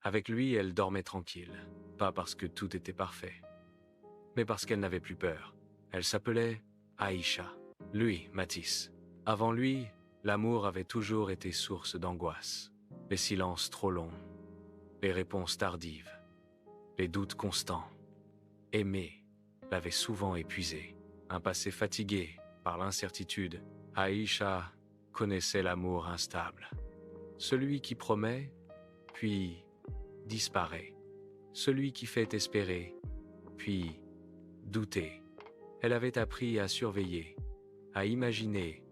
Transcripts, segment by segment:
Avec lui, elle dormait tranquille, pas parce que tout était parfait, mais parce qu'elle n'avait plus peur. Elle s'appelait Aïcha. Lui, Matisse. Avant lui, l'amour avait toujours été source d'angoisse. Les silences trop longs, les réponses tardives, les doutes constants. Aimer l'avait souvent épuisé. Un passé fatigué par l'incertitude, Aïcha connaissait l'amour instable. Celui qui promet, puis disparaît. Celui qui fait espérer, puis douter. Elle avait appris à surveiller, à imaginer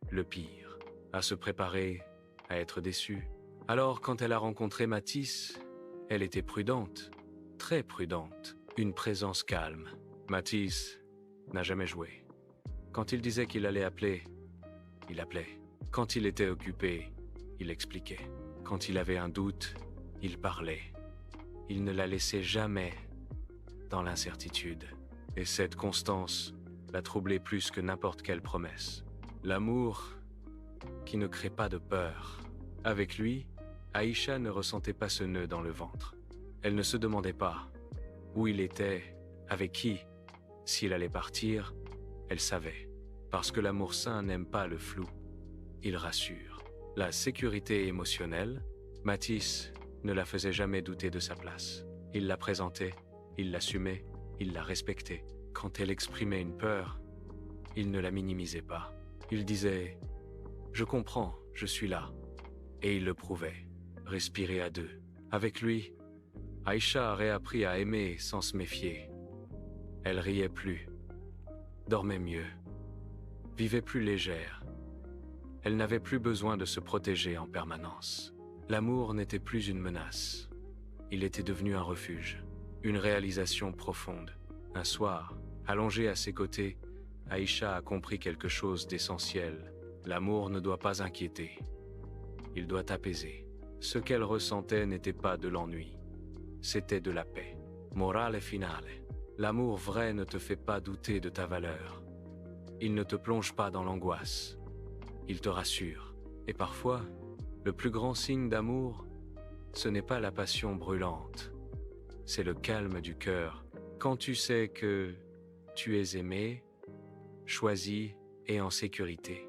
le pire, à se préparer à être déçue. Alors quand elle a rencontré Matisse, elle était prudente, très prudente, une présence calme. Matisse n'a jamais joué. Quand il disait qu'il allait appeler, il appelait. Quand il était occupé, il expliquait. Quand il avait un doute, il parlait. Il ne la laissait jamais dans l'incertitude. Et cette constance la troublait plus que n'importe quelle promesse. L'amour qui ne crée pas de peur. Avec lui, Aïcha ne ressentait pas ce nœud dans le ventre. Elle ne se demandait pas où il était, avec qui, s'il allait partir. Elle savait. Parce que l'amour sain n'aime pas le flou. Il rassure. La sécurité émotionnelle, Matisse ne la faisait jamais douter de sa place. Il la présentait, il l'assumait, il la respectait. Quand elle exprimait une peur, il ne la minimisait pas. Il disait « Je comprends, je suis là ». Et il le prouvait. Respirer à deux. Avec lui, Aïcha a réappris à aimer sans se méfier. Elle riait plus, dormait mieux, vivait plus légère. Elle n'avait plus besoin de se protéger en permanence. L'amour n'était plus une menace. Il était devenu un refuge, une réalisation profonde. Un soir, allongée à ses côtés, Aïcha a compris quelque chose d'essentiel. L'amour ne doit pas inquiéter. Il doit apaiser. Ce qu'elle ressentait n'était pas de l'ennui. C'était de la paix. Morale finale. L'amour vrai ne te fait pas douter de ta valeur. Il ne te plonge pas dans l'angoisse. Il te rassure. Et parfois, le plus grand signe d'amour, ce n'est pas la passion brûlante. C'est le calme du cœur. Quand tu sais que tu es aimé, choisi et en sécurité.